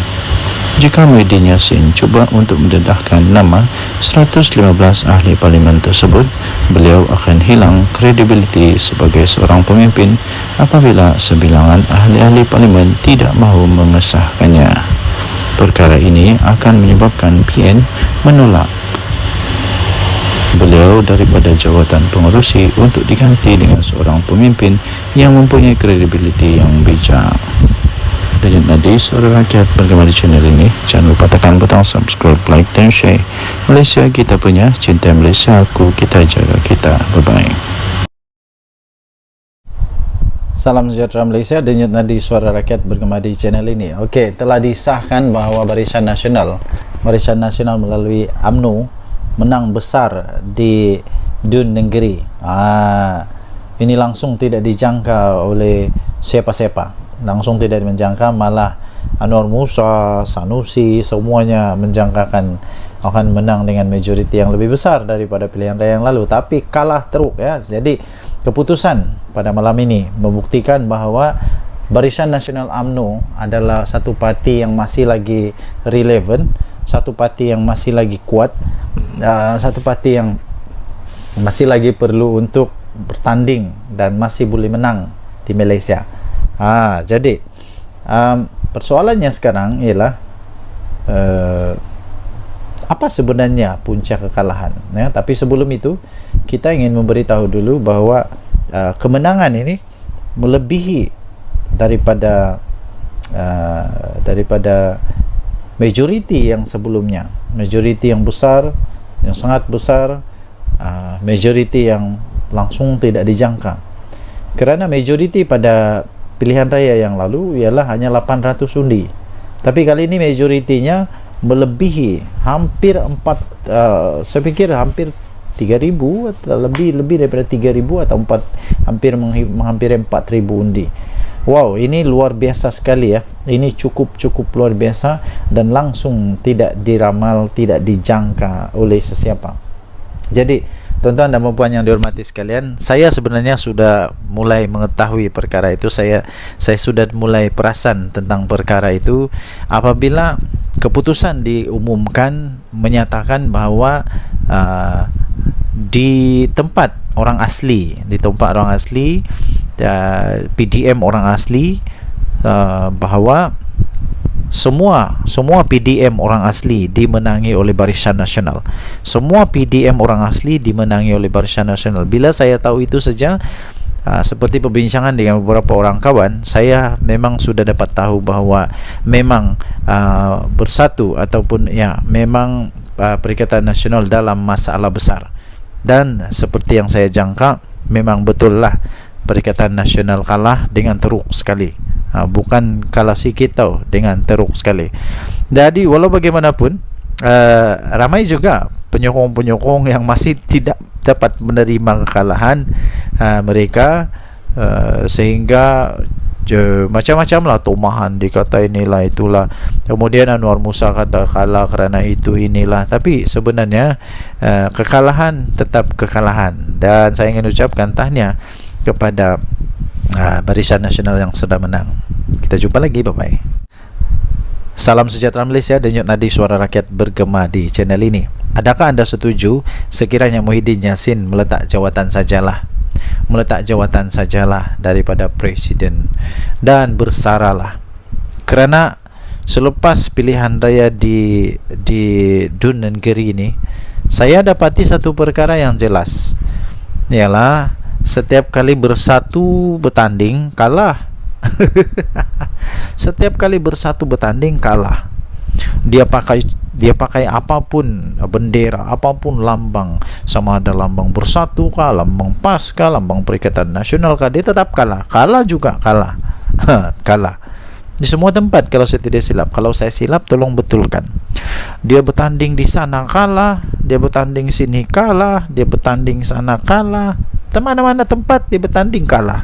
Jika Muhyiddin Yassin cuba untuk mendedahkan nama 115 ahli parlimen tersebut, beliau akan hilang kredibiliti sebagai seorang pemimpin apabila sebilangan ahli-ahli parlimen tidak mahu mengesahkannya. Perkara ini akan menyebabkan PN menolak beliau daripada jawatan pengerusi untuk diganti dengan seorang pemimpin yang mempunyai kredibiliti yang bijak. Dan tadi Suara Rakyat bergema di channel ini. Jangan lupa tekan butang subscribe, like dan share. Malaysia kita punya, cinta Malaysia aku, kita jaga kita. Bye-bye. Salam sejahtera Malaysia. Denyut nadi Suara Rakyat bergema di channel ini. Okey, telah disahkan bahawa Barisan Nasional melalui UMNO menang besar di Dun Negeri. Ini langsung tidak dijangka oleh siapa-siapa. Langsung tidak menjangka, malah Anwar Musa, Sanusi, semuanya menjangkakan akan menang dengan majoriti yang lebih besar daripada pilihan raya yang lalu, tapi kalah teruk ya. Jadi keputusan pada malam ini membuktikan bahawa Barisan Nasional UMNO adalah satu parti yang masih lagi relevan, satu parti yang masih lagi kuat, satu parti yang masih lagi perlu untuk bertanding dan masih boleh menang di Malaysia. Jadi persoalannya sekarang ialah apa sebenarnya punca kekalahan, ya. Tapi sebelum itu kita ingin memberitahu dulu bahwa kemenangan ini melebihi daripada majoriti yang sebelumnya, majoriti yang besar, yang sangat besar, majoriti yang langsung tidak dijangka. Kerana majoriti pada pilihan raya yang lalu ialah hanya 800 undi, tapi kali ini majoritinya melebihi hampir saya pikir hampir 3.000 atau lebih daripada 3.000 atau hampir 4.000 undi. Wow, ini luar biasa sekali ya. Ini cukup luar biasa dan langsung tidak diramal, tidak dijangka oleh sesiapa. Jadi tuan-tuan dan puan yang dihormati sekalian, saya sebenarnya sudah mulai mengetahui perkara itu. Saya sudah mulai perasan tentang perkara itu apabila keputusan diumumkan menyatakan bahwa di tempat orang asli, PDM orang asli, bahwa semua PDM orang asli dimenangi oleh Barisan Nasional. Semua PDM orang asli dimenangi oleh Barisan Nasional. Bila saya tahu itu saja, seperti perbincangan dengan beberapa orang kawan, saya memang sudah dapat tahu bahwa memang bersatu ataupun memang Perikatan Nasional dalam masalah besar. Dan seperti yang saya jangka, memang betul lah Perikatan Nasional kalah dengan teruk sekali. Bukan kalah sikit tau, dengan teruk sekali. Jadi walau bagaimanapun, ramai juga penyokong-penyokong yang masih tidak dapat menerima kekalahan mereka, sehingga macam-macam lah tomahan, dikata inilah itulah, kemudian Anwar Musa kata kalah kerana itu inilah. Tapi sebenarnya kekalahan tetap kekalahan, dan saya ingin ucapkan tahniah kepada Barisan Nasional yang sudah menang. Kita jumpa lagi, bye bye. Salam sejahtera Malaysia, denyut nadi suara rakyat bergema di channel ini. Adakah anda setuju sekiranya Muhyiddin Yassin meletak jawatan sajalah daripada Presiden dan bersaralah? Kerana selepas pilihan raya di Dun Negeri ini, saya dapati satu perkara yang jelas, ialah setiap kali bersatu bertanding kalah. Setiap kali bersatu bertanding kalah. Dia pakai apapun bendera, apapun lambang, sama ada lambang Bersatu kah, lambang PAS kah, lambang Perikatan Nasional kah, dia tetap kalah. Kalah juga kalah. Kalah di semua tempat kalau saya tidak silap. Kalau saya silap tolong betulkan. Dia bertanding di sana kalah, dia bertanding sini kalah, dia bertanding sana kalah, mana-mana tempat dia bertanding kalah.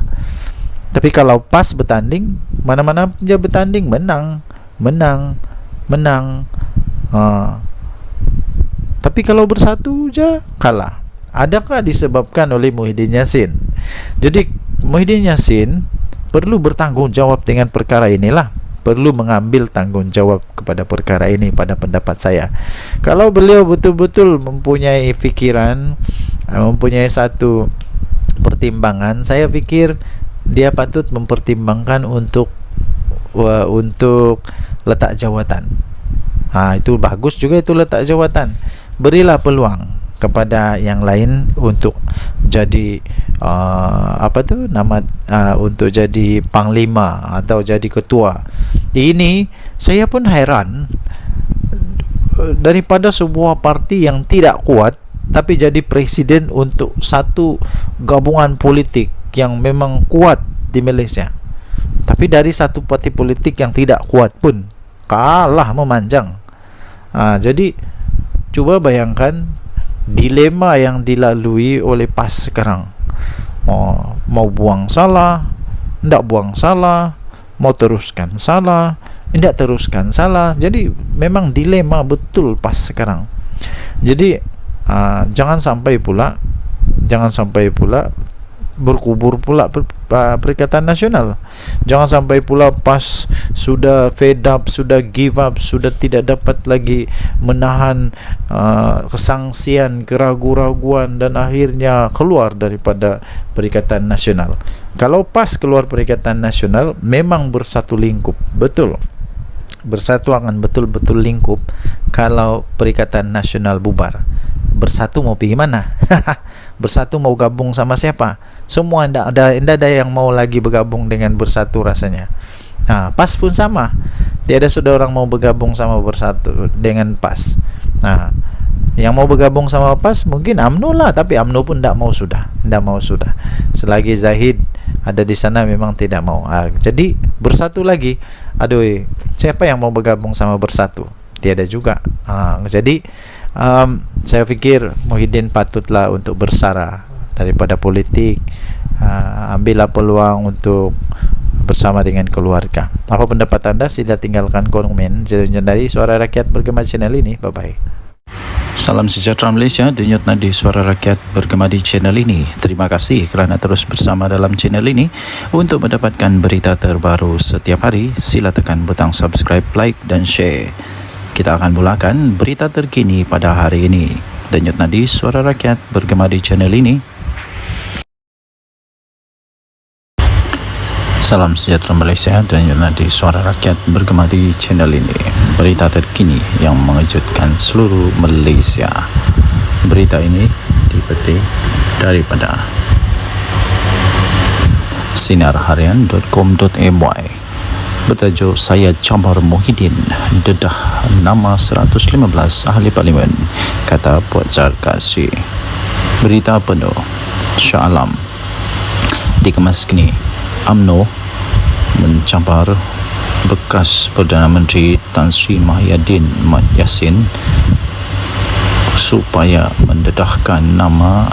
Tapi kalau PAS bertanding, mana-mana dia bertanding menang. Tapi kalau Bersatu je kalah. Adakah disebabkan oleh Muhyiddin Yassin? Jadi Muhyiddin Yassin perlu bertanggung jawab dengan perkara inilah, perlu mengambil tanggung jawab kepada perkara ini pada pendapat saya. Kalau beliau betul-betul mempunyai fikiran, mempunyai satu pertimbangan, saya fikir dia patut mempertimbangkan untuk letak jawatan. Itu bagus juga, itu letak jawatan. Berilah peluang kepada yang lain untuk jadi untuk jadi panglima atau jadi ketua. Ini saya pun heran, daripada sebuah parti yang tidak kuat tapi jadi presiden untuk satu gabungan politik yang memang kuat di Malaysia. Tapi dari satu parti politik yang tidak kuat pun kalah memanjang. Jadi cuba bayangkan dilema yang dilalui oleh PAS sekarang. Mau buang salah, tidak buang salah, mau teruskan salah, tidak teruskan salah. Jadi memang dilema betul PAS sekarang. Jadi jangan sampai pula berkubur pula Perikatan Nasional. Jangan sampai pula PAS sudah fed up, sudah give up, sudah tidak dapat lagi menahan kesangsian, keraguan-raguan, dan akhirnya keluar daripada Perikatan Nasional. Kalau PAS keluar Perikatan Nasional, memang bersatu lingkup, betul. Bersatu akan betul-betul lingkup kalau Perikatan Nasional bubar. Bersatu mau pergi mana? Bersatu mau gabung sama siapa? Semua tidak ada yang mau lagi bergabung dengan Bersatu rasanya. PAS pun sama. Tiada sudah orang mau bergabung sama Bersatu dengan PAS. Yang mau bergabung sama PAS mungkin UMNO lah, tapi UMNO pun tidak mau sudah. Selagi Zahid ada di sana memang tidak mau. Jadi Bersatu lagi. Siapa yang mau bergabung sama Bersatu? Tiada juga. Jadi saya pikir Muhyiddin patutlah untuk bersara daripada politik. Ambillah peluang untuk bersama dengan keluarga. Apa pendapat anda? Sila tinggalkan komen dari Suara Rakyat Bergema channel ini. Bye bye. Salam sejahtera Malaysia, denyut nadi Suara Rakyat bergema di channel ini. Terima kasih kerana terus bersama dalam channel ini. Untuk mendapatkan berita terbaru setiap hari, sila tekan butang subscribe, like dan share. Kita akan mulakan berita terkini pada hari ini. Denyut nadi Suara Rakyat bergema di channel ini. Salam sejahtera Malaysia, denyut nadi Suara Rakyat bergema di channel ini. Berita terkini yang mengejutkan seluruh Malaysia. Berita ini dipetik daripada sinarharian.com.my bertajuk Saya Cabar Muhyiddin dedah nama 115 ahli parlimen, kata Puan Zarkasi. Berita penuh Shah Alam dikemas kini. UMNO mencabar bekas Perdana Menteri Tan Sri Muhyiddin Mat Yassin supaya mendedahkan nama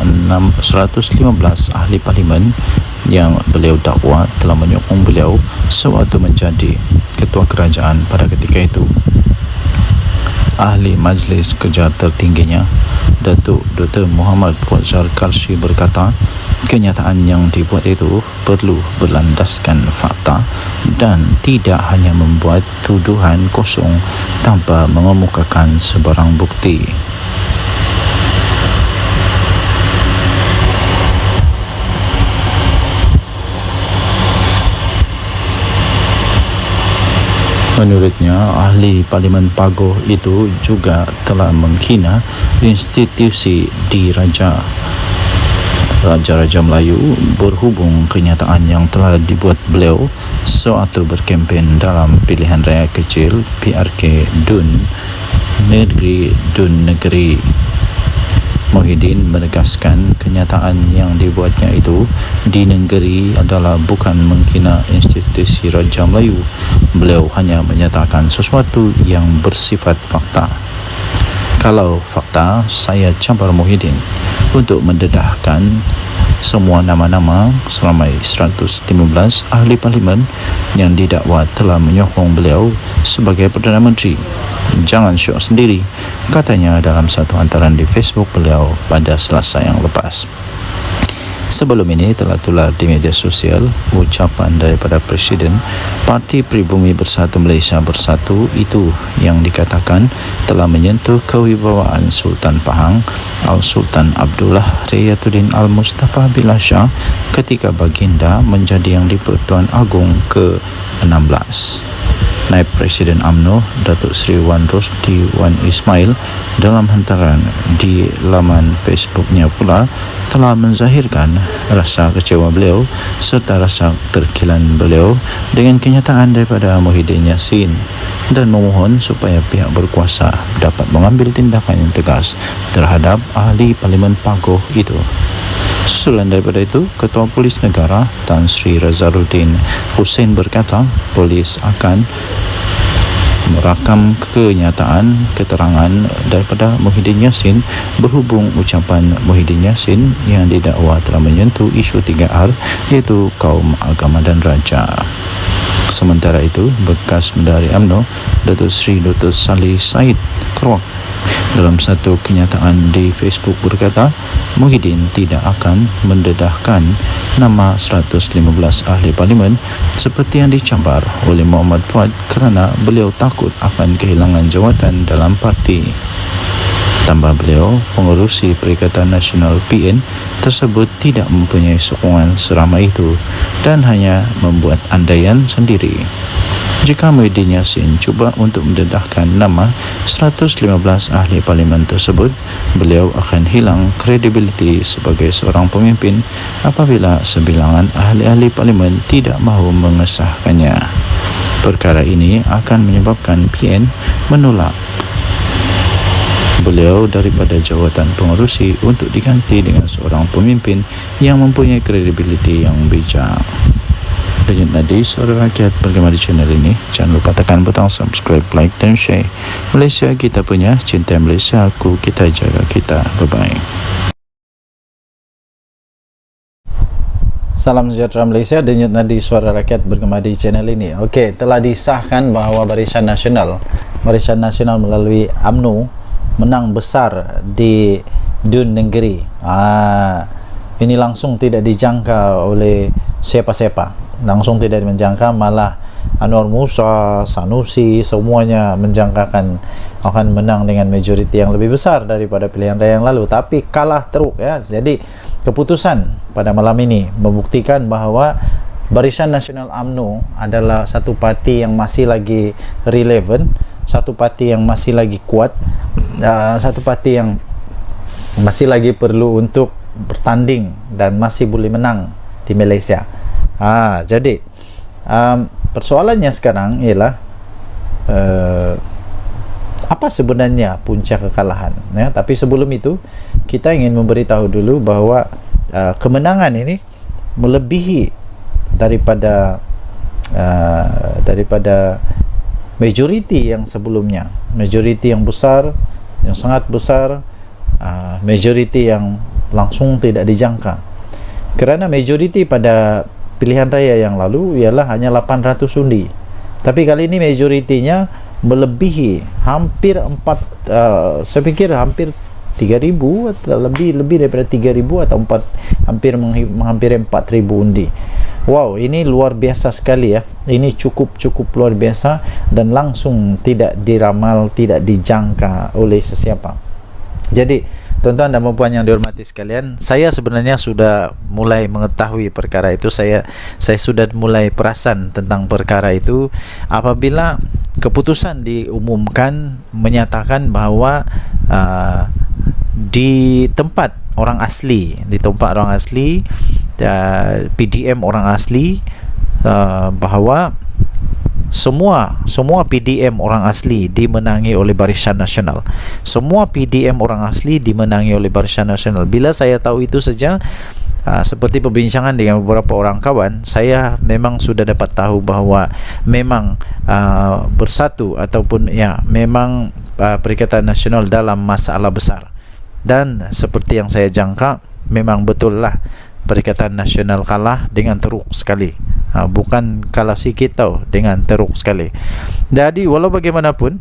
115 ahli parlimen yang beliau dakwa telah menyokong beliau sewaktu menjadi ketua kerajaan pada ketika itu. Ahli Majlis Kerja tertingginya, Datuk Dr. Muhammad Puan Zarkasi berkata, kenyataan yang dibuat itu perlu berlandaskan fakta dan tidak hanya membuat tuduhan kosong tanpa mengemukakan sebarang bukti. Menurutnya, ahli Parlimen Pagoh itu juga telah menghina institusi diraja Raja-Raja Melayu berhubung kenyataan yang telah dibuat beliau sewaktu berkempen dalam pilihan raya kecil PRK Dun Negeri. Muhyiddin menegaskan kenyataan yang dibuatnya itu di negeri adalah bukan menghina institusi Raja Melayu. Beliau hanya menyatakan sesuatu yang bersifat fakta. Kalau fakta, saya cabar Muhyiddin untuk mendedahkan semua nama-nama seramai 115 ahli parlimen yang didakwa telah menyokong beliau sebagai Perdana Menteri. Jangan syok sendiri, katanya dalam satu hantaran di Facebook beliau pada Selasa yang lepas. Sebelum ini telah tular di media sosial ucapan daripada Presiden Parti Pribumi Bersatu Malaysia Bersatu itu yang dikatakan telah menyentuh kewibawaan Sultan Pahang Al-Sultan Abdullah Riyatuddin Al-Mustafa Billah Shah ketika baginda menjadi Yang di-Pertuan Agong ke-16. Naib Presiden UMNO Datuk Seri Wan Rosdi Wan Ismail dalam hantaran di laman Facebooknya pula telah menzahirkan rasa kecewa beliau serta rasa terkilan beliau dengan kenyataan daripada Muhyiddin Yassin dan memohon supaya pihak berkuasa dapat mengambil tindakan yang tegas terhadap ahli Parlimen Pagoh itu. Susulan daripada itu, Ketua Polis Negara Tan Sri Razaruddin Hussein berkata polis akan merakam keterangan daripada Muhyiddin Yassin berhubung ucapan Muhyiddin Yassin yang didakwa telah menyentuh isu 3R iaitu kaum, agama dan raja. Sementara itu, bekas Menteri UMNO Datuk Seri Dr. Salih Said Keruak dalam satu kenyataan di Facebook berkata Muhyiddin tidak akan mendedahkan nama 115 ahli parlimen seperti yang dicabar oleh Muhammad Fuad kerana beliau takut akan kehilangan jawatan dalam parti. Tambah beliau, pengerusi Perikatan Nasional PN tersebut tidak mempunyai sokongan seramai itu dan hanya membuat andaian sendiri. jika Muhyiddin Yassin cuba untuk mendedahkan nama 115 ahli parlimen tersebut, beliau akan hilang kredibiliti sebagai seorang pemimpin apabila sebilangan ahli-ahli parlimen tidak mahu mengesahkannya. Perkara ini akan menyebabkan PN menolak beliau daripada jawatan pengerusi untuk diganti dengan seorang pemimpin yang mempunyai kredibiliti yang bijak. Denyut Nadi Suara Rakyat bergema di channel ini. Jangan lupa tekan butang subscribe, like dan share. Malaysia kita punya, cinta Malaysia aku, kita jaga kita. Bye-bye. Salam sejahtera Malaysia, Denyut Nadi Suara Rakyat bergema di channel ini. Okey, telah disahkan bahawa Barisan Nasional melalui UMNO menang besar di Dun Negeri. Ini langsung tidak dijangka oleh siapa-siapa. Langsung tidak menjangka, malah Anwar Musa, Sanusi, semuanya menjangkakan akan menang dengan majoriti yang lebih besar daripada pilihan raya yang lalu, tapi kalah teruk ya. Jadi keputusan pada malam ini membuktikan bahawa Barisan Nasional UMNO adalah satu parti yang masih lagi relevan, satu parti yang masih lagi kuat, satu parti yang masih lagi perlu untuk bertanding dan masih boleh menang di Malaysia. Jadi persoalannya sekarang ialah apa sebenarnya punca kekalahan ya? Tapi sebelum itu kita ingin memberitahu dulu bahawa kemenangan ini melebihi daripada majoriti yang sebelumnya, majoriti yang besar, yang sangat besar, majoriti yang langsung tidak dijangka. Kerana majoriti pada pilihan raya yang lalu ialah hanya 800 undi, tapi kali ini majoritinya melebihi hampir saya pikir hampir 3,000 atau lebih daripada 3,000 atau hampir 4,000 undi. Wow, ini luar biasa sekali ya. Ini cukup luar biasa dan langsung tidak diramal, tidak dijangka oleh sesiapa. Jadi tuan-tuan dan puan yang dihormati sekalian, saya sebenarnya sudah mulai mengetahui perkara itu. Saya sudah mulai perasan tentang perkara itu apabila keputusan diumumkan menyatakan bahawa di tempat orang asli, PDM orang asli, bahawa semua PDM orang asli dimenangi oleh Barisan Nasional. Semua PDM orang asli dimenangi oleh Barisan Nasional. Bila saya tahu itu saja, seperti perbincangan dengan beberapa orang kawan, saya memang sudah dapat tahu bahawa memang bersatu ataupun ya memang Perikatan Nasional dalam masalah besar. Dan seperti yang saya jangka, memang betul lah Perikatan Nasional kalah dengan teruk sekali. Bukan kalah sikit tau, dengan teruk sekali. Jadi walau bagaimanapun,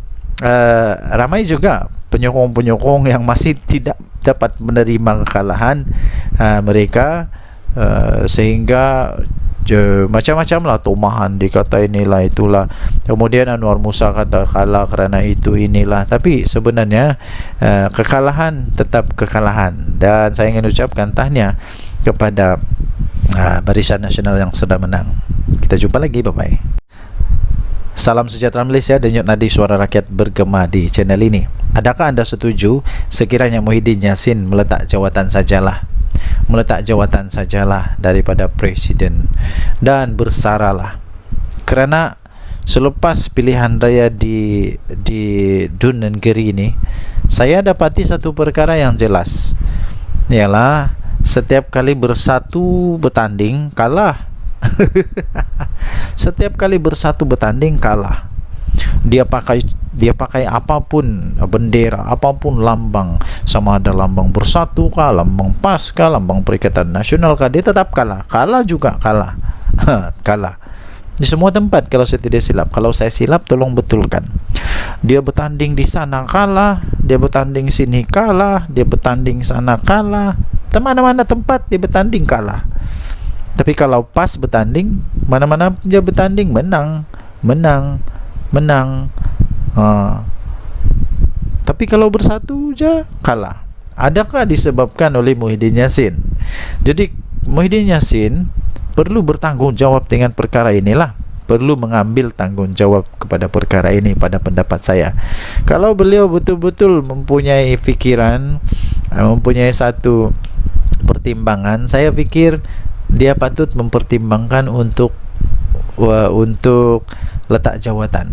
ramai juga penyokong-penyokong yang masih tidak dapat menerima kekalahan mereka, sehingga macam-macam lah tomahan, dikata inilah itulah, kemudian Anwar Musa kata kalah kerana itu inilah. Tapi sebenarnya kekalahan tetap kekalahan, dan saya ingin ucapkan tahniah kepada Barisan Nasional yang sudah menang. Kita jumpa lagi, bye-bye. Salam sejahtera Malaysia, Denyut Nadi Suara Rakyat bergema di channel ini. Adakah anda setuju sekiranya Muhyiddin Yassin meletak jawatan sajalah daripada Presiden dan bersaralah? Kerana selepas pilihan raya di Dun Negeri ini, saya dapati satu perkara yang jelas, ialah setiap kali bersatu bertanding kalah. Setiap kali bersatu bertanding kalah. Dia pakai apapun bendera, apapun lambang, sama ada lambang Bersatu kah, lambang PAS kah, lambang Perikatan Nasional kah, dia tetap kalah. Kalah juga kalah. Kalah di semua tempat kalau saya tidak silap. Kalau saya silap tolong betulkan. Dia bertanding di sana kalah, dia bertanding sini kalah, dia bertanding sana kalah, mana-mana tempat dia bertanding kalah. Tapi kalau PAS bertanding, mana-mana dia bertanding menang. Tapi kalau Bersatu je kalah. Adakah disebabkan oleh Muhyiddin Yassin? Jadi Muhyiddin Yassin perlu bertanggungjawab dengan perkara inilah. perlu mengambil tanggungjawab kepada perkara ini pada pendapat saya. Kalau beliau betul-betul mempunyai fikiran, mempunyai satu pertimbangan, saya pikir dia patut mempertimbangkan untuk letak jawatan.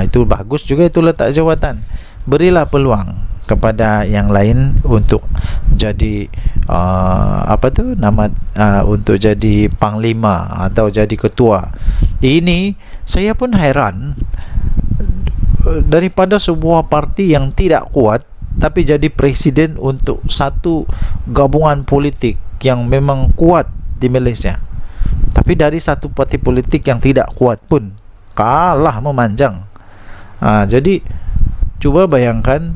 Itu bagus juga, itu letak jawatan. Berilah peluang kepada yang lain untuk jadi untuk jadi panglima atau jadi ketua. Ini saya pun heran, daripada sebuah parti yang tidak kuat tapi jadi presiden untuk satu gabungan politik yang memang kuat di Malaysia. Tapi dari satu parti politik yang tidak kuat pun kalah memanjang. Jadi cuba bayangkan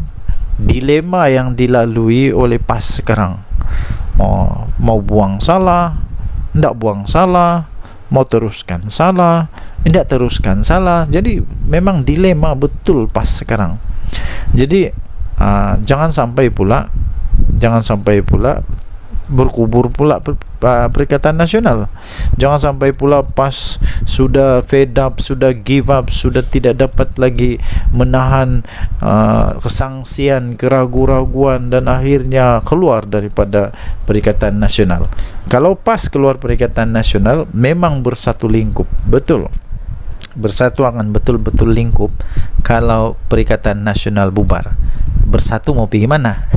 dilema yang dilalui oleh PAS sekarang. Mau buang salah, tidak buang salah, mau teruskan salah, tidak teruskan salah. Jadi memang dilema betul PAS sekarang. Jadi jangan sampai pula berkubur pula Perikatan Nasional. Jangan sampai pula PAS sudah fed up, sudah give up, sudah tidak dapat lagi menahan kesangsian, keraguan-raguan dan akhirnya keluar daripada Perikatan Nasional. Kalau PAS keluar Perikatan Nasional, memang bersatu lingkup, betul. Bersatu akan betul-betul lingkup. Kalau Perikatan Nasional bubar, bersatu mau pergi mana?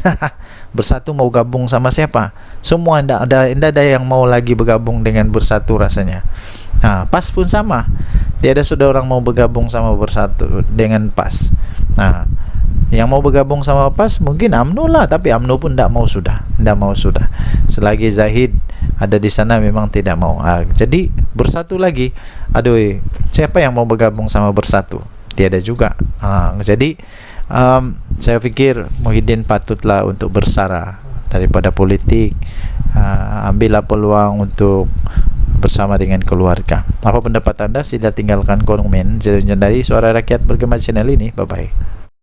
Bersatu mau gabung sama siapa? Semua tidak ada yang mau lagi bergabung dengan bersatu rasanya. PAS pun sama, tiada sudah orang mau bergabung sama bersatu dengan PAS. Yang mau bergabung sama PAS mungkin UMNO lah, tapi UMNO pun tidak mau sudah. Selagi Zahid ada di sana memang tidak mau. Jadi bersatu lagi. Aduh, siapa yang mau bergabung sama bersatu? Tiada juga. Jadi saya pikir Muhyiddin patutlah untuk bersara daripada politik. Ambillah peluang untuk bersama dengan keluarga. Apa pendapat anda? Sila tinggalkan komen. Jadi Suara Rakyat Bergema channel ini. Bye bye.